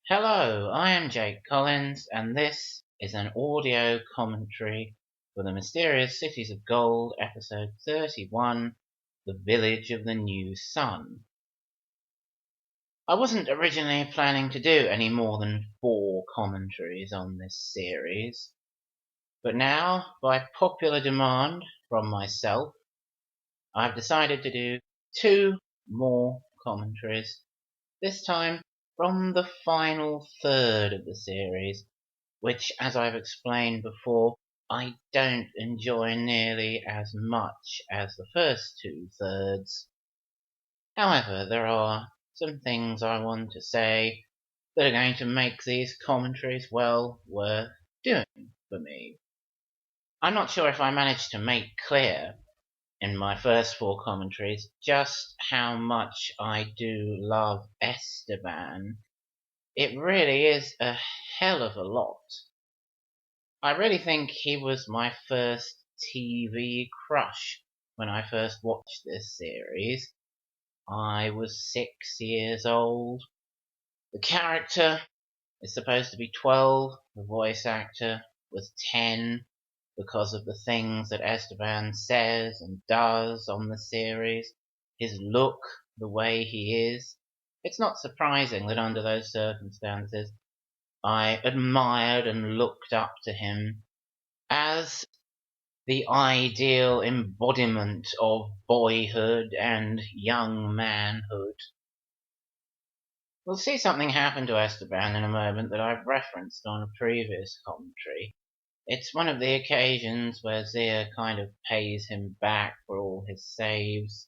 Hello, I am Jake Collins, and this is an audio commentary for the Mysterious Cities of Gold, episode 31, The Village of the New Sun. I wasn't originally planning to do any more than 4 commentaries on this series, but now, by popular demand from myself, I've decided to do 2 more commentaries, this time from the final third of the series, which, as I've explained before, I don't enjoy nearly as much as the first 2/3. However, there are some things I want to say that are going to make these commentaries well worth doing for me. I'm not sure if I managed to make clear in my first 4 commentaries just how much I do love Esteban. It really is a hell of a lot. I really think he was my first TV crush when I first watched this series. I was 6 years old. The character is supposed to be 12. The voice actor was 10 because of the things that Esteban says and does on the series. His look, the way he is. It's not surprising that under those circumstances I admired and looked up to him as the ideal embodiment of boyhood and young manhood. We'll see something happen to Esteban in a moment that I've referenced on a previous commentary. It's one of the occasions where Zia kind of pays him back for all his saves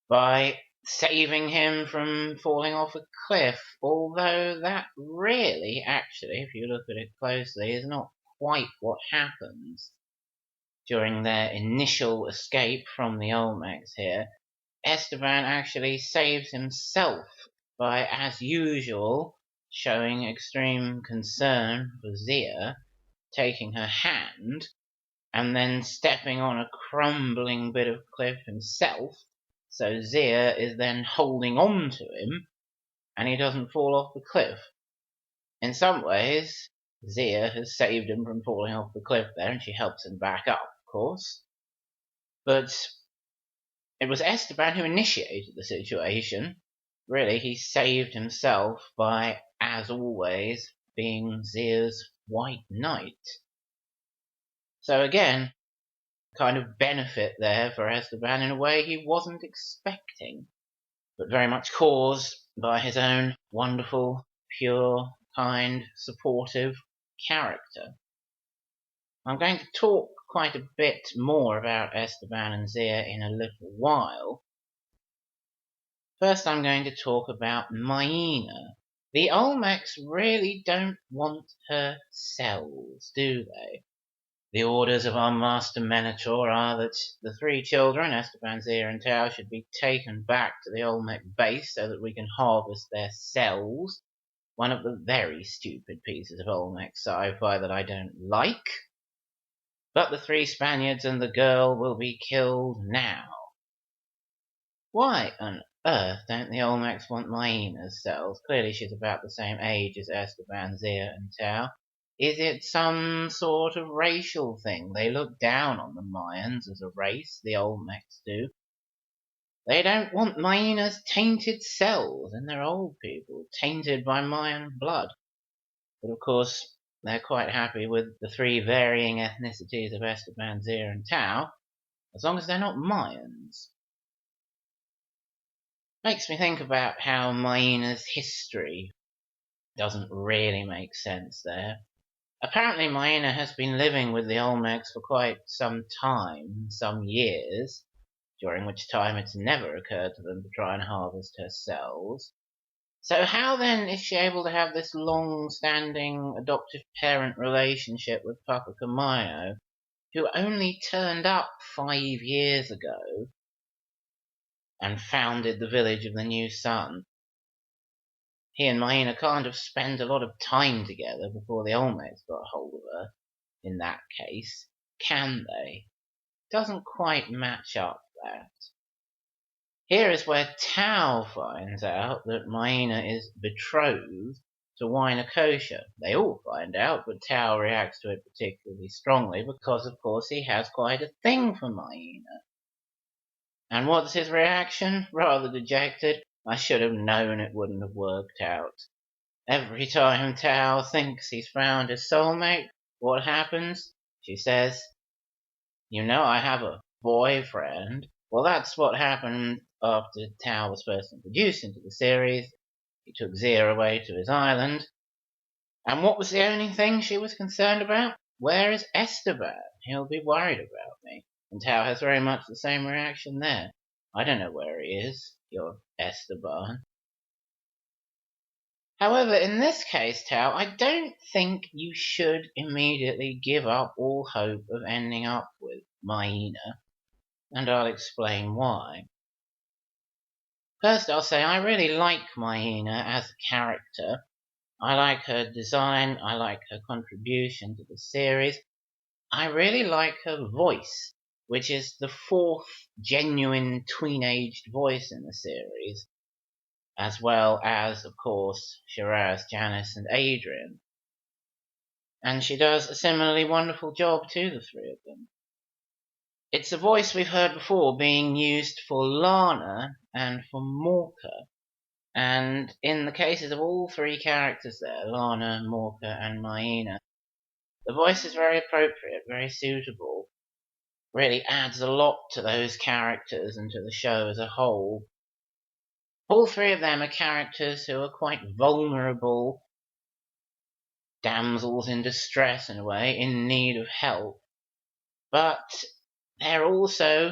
by saving him from falling off a cliff, although that really, actually, if you look at it closely, is not quite what happens. During their initial escape from the Olmecs here, Esteban actually saves himself by, as usual, showing extreme concern for Zia, taking her hand, and then stepping on a crumbling bit of cliff himself, so Zia is then holding on to him, and he doesn't fall off the cliff. In some ways, Zia has saved him from falling off the cliff there, and she helps him back up, of course. But it was Esteban who initiated the situation. Really, he saved himself by, as always, being Zia's white knight. So again, kind of benefit there for Esteban in a way he wasn't expecting, but very much caused by his own wonderful, pure, kind, supportive character. I'm going to talk quite a bit more about Esteban and Zia in a little while. First, I'm going to talk about Maina. The Olmecs really don't want her cells, do they? The orders of our Master Minotaur are that the 3 children, Esteban, Zia, and Tao, should be taken back to the Olmec base so that we can harvest their cells. One of the very stupid pieces of Olmec sci-fi that I don't like. But the 3 Spaniards and the girl will be killed now. Why on earth don't the Olmecs want Maina's cells? Clearly she's about the same age as Esteban, Zia, and Tao. Is it some sort of racial thing? They look down on the Mayans as a race, the Olmecs do. They don't want Maina's tainted cells, and they're old people, tainted by Mayan blood. But of course, they're quite happy with the 3 varying ethnicities of Esteban, Zia, and Tao, as long as they're not Mayans. Makes me think about how Maina's history doesn't really make sense there. Apparently Maina has been living with the Olmecs for quite some time, some years, during which time it's never occurred to them to try and harvest her cells. So how then is she able to have this long-standing adoptive parent relationship with Papacamayo, who only turned up 5 years ago and founded the village of the New Sun? He and Maina can't have spent a lot of time together before the Olmecs got hold of her, in that case, can they? Doesn't quite match up, that. Here is where Tao finds out that Maina is betrothed to Wainkosha. They all find out, but Tao reacts to it particularly strongly because, of course, he has quite a thing for Maina. And what's his reaction? Rather dejected. I should have known it wouldn't have worked out. Every time Tao thinks he's found his soulmate, what happens? She says, "You know I have a boyfriend." Well, that's what happened after Tao was first introduced into the series. He took Zia away to his island. And what was the only thing she was concerned about? Where is Esteban? He'll be worried about me. And Tao has very much the same reaction there. I don't know where he is, your Esteban. However, in this case, Tao, I don't think you should immediately give up all hope of ending up with Maina, and I'll explain why. First, I'll say I really like Maina as a character. I like her design, I like her contribution to the series. I really like her voice, which is the fourth genuine tween-aged voice in the series, as well as, of course, Shiraz, Janice, and Adrian. And she does a similarly wonderful job to the three of them. It's a voice we've heard before being used for Lana and for Morka. And in the cases of all three characters there, Lana, Morka, and Maina, the voice is very appropriate, very suitable. Really adds a lot to those characters and to the show as a whole. All three of them are characters who are quite vulnerable, damsels in distress in a way, in need of help. But they're also,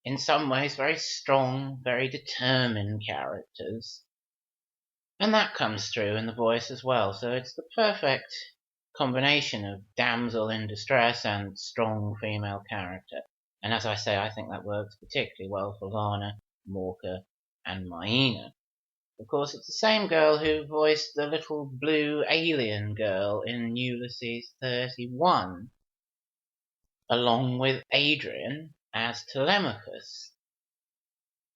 in some ways, very strong, very determined characters. And that comes through in the voice as well, so it's the perfect combination of damsel in distress and strong female character. And as I say, I think that works particularly well for Lana, Morka, and Maina. Of course, it's the same girl who voiced the little blue alien girl in Ulysses 31, along with Adrian as Telemachus.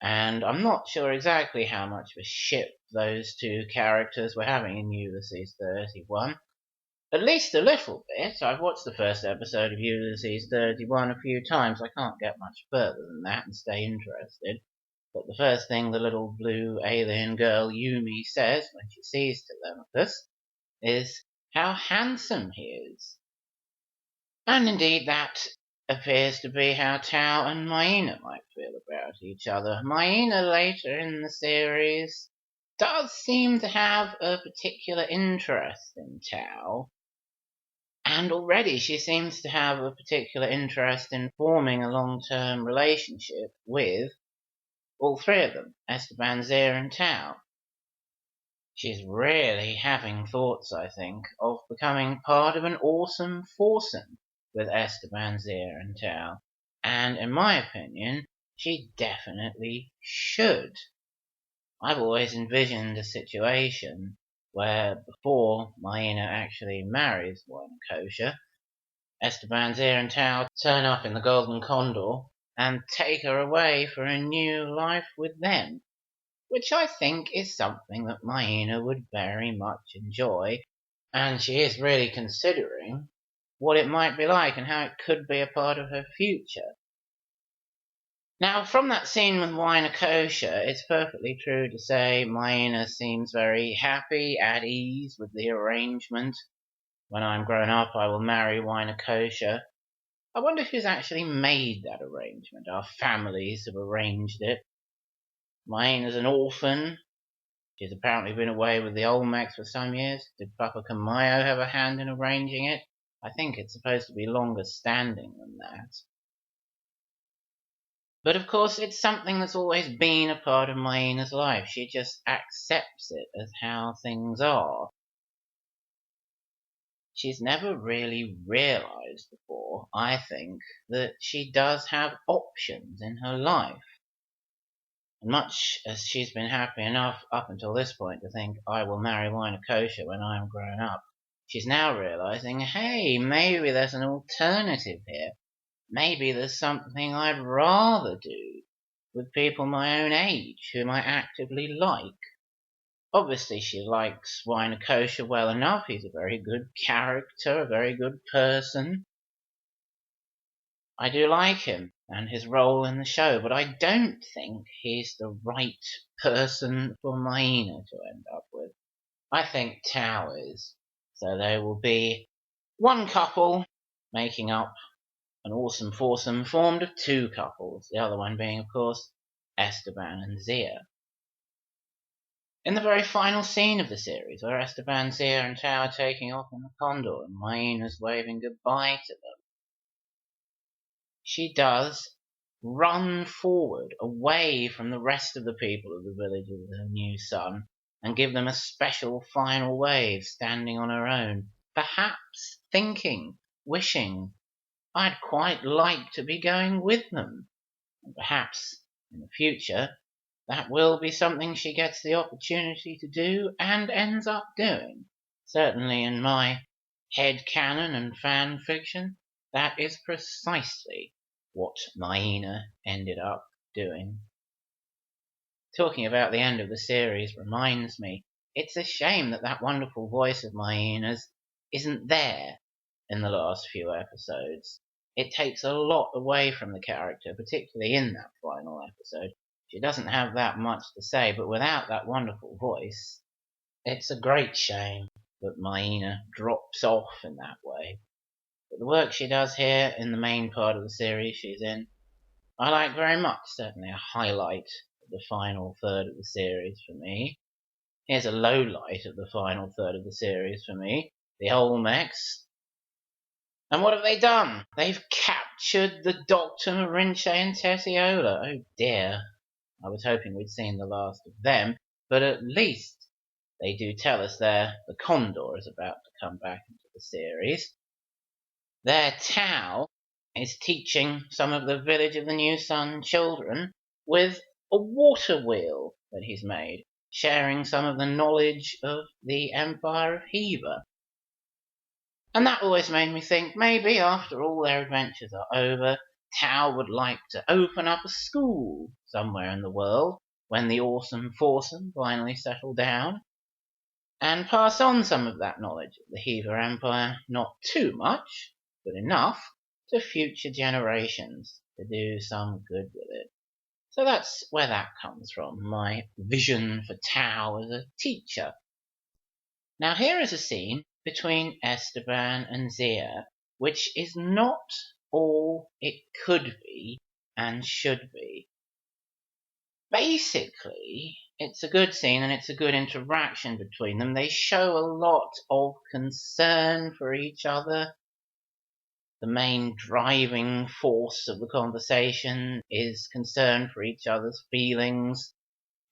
And I'm not sure exactly how much of a ship those two characters were having in Ulysses 31. At least a little bit. I've watched the first episode of Ulysses 31 a few times. I can't get much further than that and stay interested. But the first thing the little blue alien girl Yumi says when she sees Telemachus is how handsome he is. And indeed that appears to be how Tao and Maina might feel about each other. Maina later in the series does seem to have a particular interest in Tao. And already she seems to have a particular interest in forming a long-term relationship with all three of them, Esteban, Zia, and Tao. She's really having thoughts, I think, of becoming part of an awesome foursome with Esteban, Zia, and Tao. And in my opinion, she definitely should. I've always envisioned a situation where before Maina actually marries Wainkosha, Esteban, Zia, and Tao turn up in the Golden Condor and take her away for a new life with them, which I think is something that Maina would very much enjoy, and she is really considering what it might be like and how it could be a part of her future. Now, from that scene with Wainkosha, it's perfectly true to say Maina seems very happy, at ease with the arrangement. When I'm grown up, I will marry Wainkosha. I wonder who's actually made that arrangement. Our families have arranged it. Maina's an orphan. She's apparently been away with the Olmecs for some years. Did Papa Kamayo have a hand in arranging it? I think it's supposed to be longer standing than that. But of course, it's something that's always been a part of Maina's life. She just accepts it as how things are. She's never really realized before, I think, that she does have options in her life. And much as she's been happy enough up until this point to think, I will marry Wainkosha when I am grown up, she's now realizing, hey, maybe there's an alternative here. Maybe there's something I'd rather do with people my own age whom I actively like. Obviously she likes Wynakosha well enough. He's a very good character, a very good person. I do like him and his role in the show, but I don't think he's the right person for Maina to end up with. I think Tao is. So there will be one couple making up an awesome foursome formed of two couples, the other one being, of course, Esteban and Zia. In the very final scene of the series, where Esteban, Zia, and Tao are taking off in the Condor and Maina's waving goodbye to them, she does run forward away from the rest of the people of the village of the new sun and give them a special final wave, standing on her own, perhaps thinking, wishing, I'd quite like to be going with them. And perhaps in the future that will be something she gets the opportunity to do and ends up doing. Certainly in my head canon and fan fiction, that is precisely what Maina ended up doing. Talking about the end of the series reminds me, it's a shame that that wonderful voice of Maina's isn't there in the last few episodes. It takes a lot away from the character, particularly in that final episode. She doesn't have that much to say, but without that wonderful voice, it's a great shame that Maina drops off in that way. But the work she does here in the main part of the series she's in, I like very much, certainly a highlight of the final third of the series for me. Here's a low light of the final third of the series for me, the Olmecs. And what have they done? They've captured the Dr. Marinche and Tessiola. Oh dear. I was hoping we'd seen the last of them, but at least they do tell us there the Condor is about to come back into the series. Their Tao is teaching some of the Village of the New Sun children with a water wheel that he's made, sharing some of the knowledge of the Empire of Hiva. And that always made me think maybe after all their adventures are over, Tao would like to open up a school somewhere in the world when the awesome foursome finally settle down, and pass on some of that knowledge of the Hiva Empire, not too much, but enough, to future generations to do some good with it. So that's where that comes from, my vision for Tao as a teacher. Now here is a scene between Esteban and Zia, which is not all it could be and should be. Basically, it's a good scene and it's a good interaction between them. They show a lot of concern for each other. The main driving force of the conversation is concern for each other's feelings,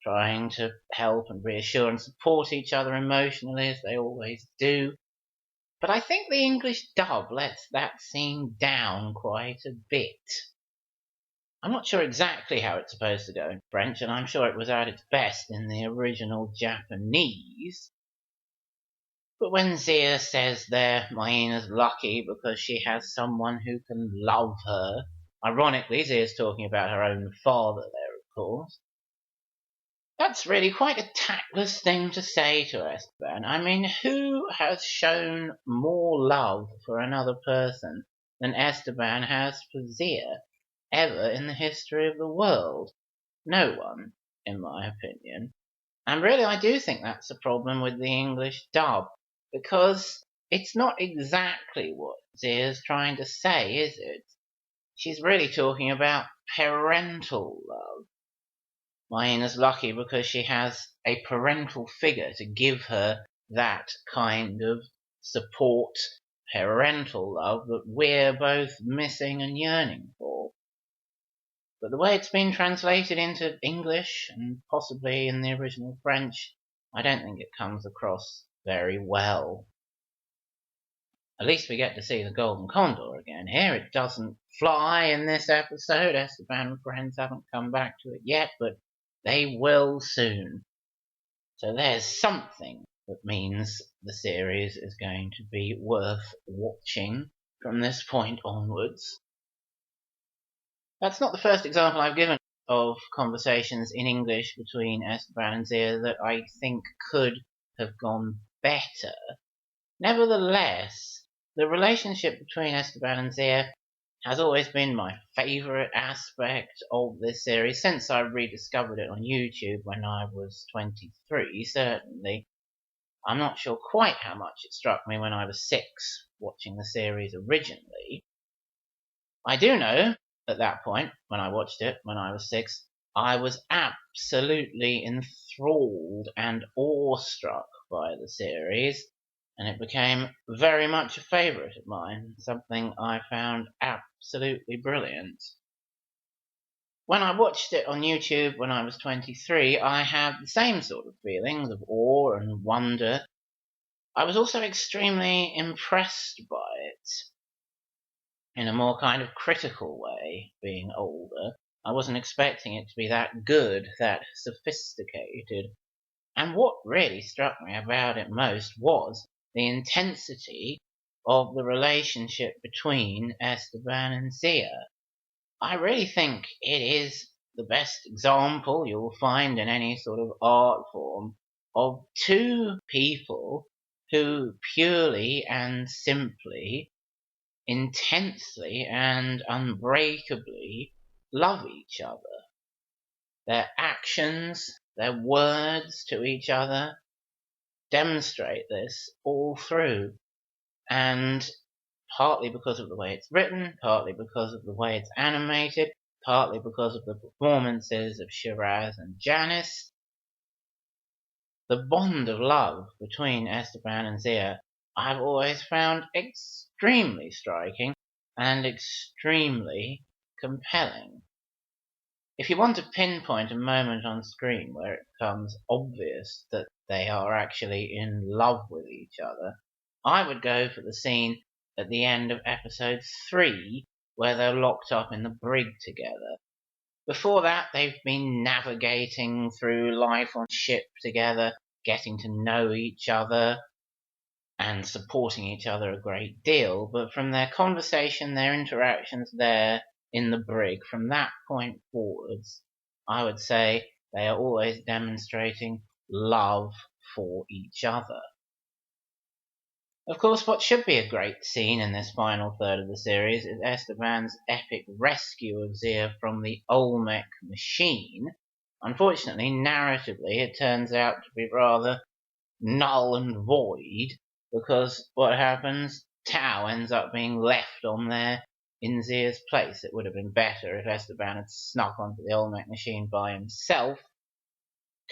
trying to help and reassure and support each other emotionally, as they always do. But I think the English dub lets that scene down quite a bit. I'm not sure exactly how it's supposed to go in French, and I'm sure it was at its best in the original Japanese. But when Zia says there, Maina's lucky because she has someone who can love her, ironically, Zia's talking about her own father there, of course. That's really quite a tactless thing to say to Esteban. I mean, who has shown more love for another person than Esteban has for Zia ever in the history of the world? No one, in my opinion. And really, I do think that's a problem with the English dub, because it's not exactly what Zia's trying to say, is it? She's really talking about parental love. Maina's lucky because she has a parental figure to give her that kind of support, parental love that we're both missing and yearning for. But the way it's been translated into English, and possibly in the original French, I don't think it comes across very well. At least we get to see the Golden Condor again here. It doesn't fly in this episode. Esteban and friends haven't come back to it yet, but they will soon. So there's something that means the series is going to be worth watching from this point onwards. That's not the first example I've given of conversations in English between Esteban and Zia that I think could have gone better. Nevertheless, the relationship between Esteban and Zia has always been my favourite aspect of this series since I rediscovered it on YouTube when I was 23, certainly. I'm not sure quite how much it struck me when I was 6, watching the series originally. I do know, at that point, when I watched it when I was 6, I was absolutely enthralled and awestruck by the series, and it became very much a favourite of mine, something I found absolutely brilliant. When I watched it on YouTube when I was 23, I had the same sort of feelings of awe and wonder. I was also extremely impressed by it, in a more kind of critical way, being older. I wasn't expecting it to be that good, that sophisticated. And what really struck me about it most was the intensity of the relationship between Esteban and Zia. I really think it is the best example you'll find in any sort of art form of two people who purely and simply, intensely and unbreakably love each other. Their actions, their words to each other demonstrate this all through, and partly because of the way it's written, partly because of the way it's animated, partly because of the performances of Shiraz and Janice, the bond of love between Esteban and Zia I've always found extremely striking and extremely compelling. If you want to pinpoint a moment on screen where it becomes obvious that they are actually in love with each other, I would go for the scene at the end of episode 3 where they're locked up in the brig together. Before that, they've been navigating through life on ship together, getting to know each other and supporting each other a great deal. But from their conversation, their interactions there in the brig, from that point forwards, I would say they are always demonstrating love for each other. Of course, what should be a great scene in this final third of the series is Esteban's epic rescue of Zia from the Olmec machine. Unfortunately, narratively, it turns out to be rather null and void, because what happens? Tao ends up being left on there in Zia's place. It would have been better if Esteban had snuck onto the Olmec machine by himself,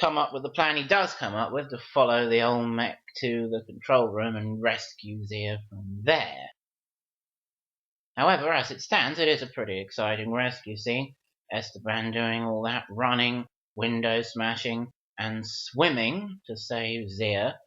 come up with the plan he does come up with to follow the Olmec to the control room and rescue Zia from there. However, as it stands, it is a pretty exciting rescue scene. Esteban doing all that running, window smashing, and swimming to save Zia.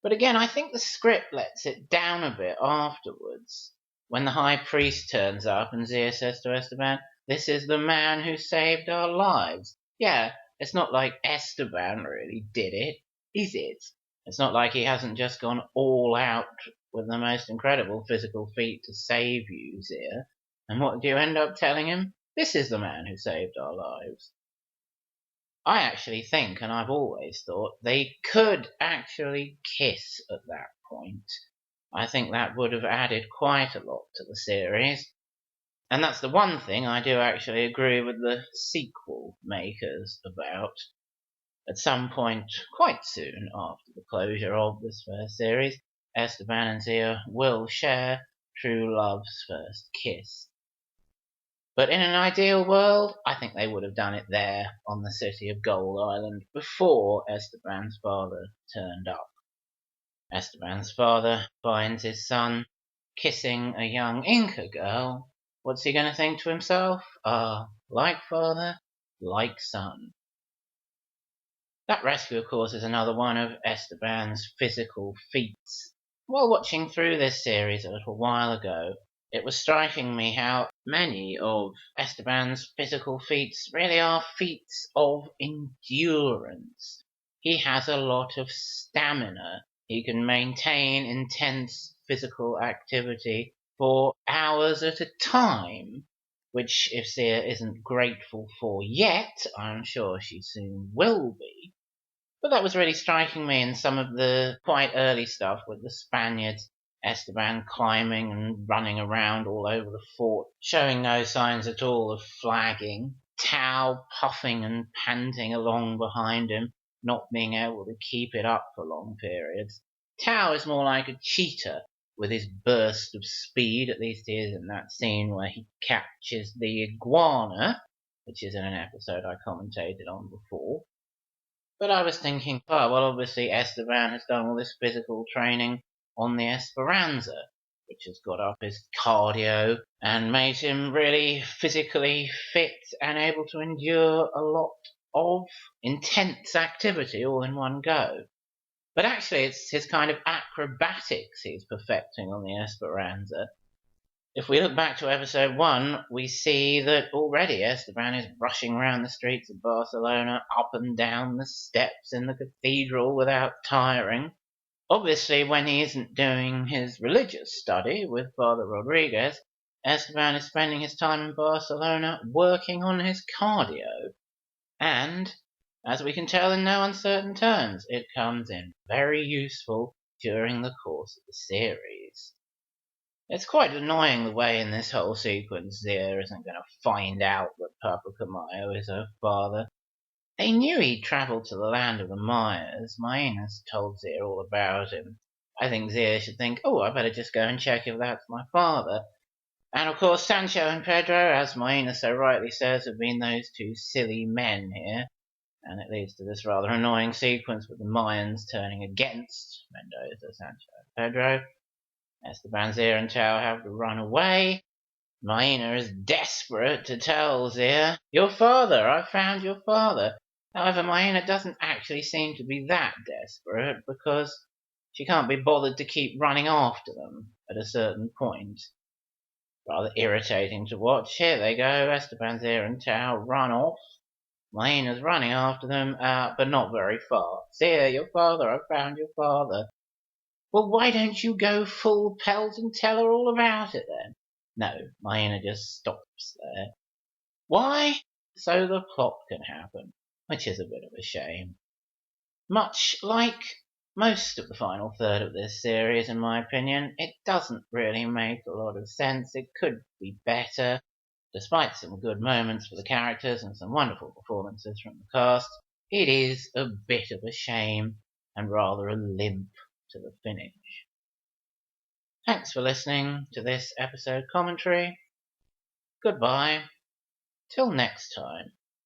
But again, I think the script lets it down a bit afterwards. When the High Priest turns up and Zia says to Esteban, "This is the man who saved our lives." Yeah, it's not like Esteban really did it, is it? It's not like he hasn't just gone all out with the most incredible physical feat to save you, Zia. And what do you end up telling him? This is the man who saved our lives. I actually think, and I've always thought, they could actually kiss at that point. I think that would have added quite a lot to the series. And that's the one thing I do actually agree with the sequel makers about. At some point, quite soon after the closure of this first series, Esteban and Zia will share true love's first kiss. But in an ideal world, I think they would have done it there on the City of Gold Island before Esteban's father turned up. Esteban's father finds his son kissing a young Inca girl. What's he going to think to himself? Like father, like son. That rescue, of course, is another one of Esteban's physical feats. While watching through this series a little while ago, it was striking me how many of Esteban's physical feats really are feats of endurance. He has a lot of stamina. He can maintain intense physical activity for hours at a time which if Zia isn't grateful for yet, I'm sure she soon will be. But that was really striking me in some of the quite early stuff with the Spaniards, Esteban climbing and running around all over the fort, showing no signs at all of flagging, Tao puffing and panting along behind him, not being able to keep it up for long periods. Tao is more like a cheetah with his burst of speed, at least he is in that scene where he captures the iguana, which is in an episode I commentated on before. But I was thinking, well, obviously Esteban has done all this physical training on the Esperanza, which has got up his cardio and made him really physically fit and able to endure a lot of intense activity all in one go. But actually, it's his kind of acrobatics he's perfecting on the Esperanza. If we look back to episode 1, we see that already Esteban is rushing around the streets of Barcelona, up and down the steps in the cathedral without tiring. Obviously, when he isn't doing his religious study with Father Rodriguez, Esteban is spending his time in Barcelona working on his cardio. And, as we can tell in no uncertain terms, it comes in very useful during the course of the series. It's quite annoying the way in this whole sequence Zia isn't going to find out that Papa Camayo is her father. They knew he'd travelled to the land of the Mayas. Maena's told Zia all about him. I think Zia should think, oh, I better just go and check if that's my father. And of course Sancho and Pedro, as Maena so rightly says, have been those two silly men here. And it leads to this rather annoying sequence with the Mayans turning against Mendoza, Sancho and Pedro. Esteban, Zia and Tao have to run away. Maena is desperate to tell Zia, your father, I found your father. However, Maena doesn't actually seem to be that desperate because she can't be bothered to keep running after them at a certain point. Rather irritating to watch. Here they go, Esteban, Zia and Tao run off. Maena's running after them, but not very far. Zia, your father, I found your father. Well, why don't you go full pelt and tell her all about it then? No, Maena just stops there. Why? So the plot can happen, which is a bit of a shame. Much like most of the final third of this series, in my opinion, it doesn't really make a lot of sense. It could be better. Despite some good moments for the characters and some wonderful performances from the cast, it is a bit of a shame and rather a limp to the finish. Thanks for listening to this episode commentary. Goodbye. Till next time.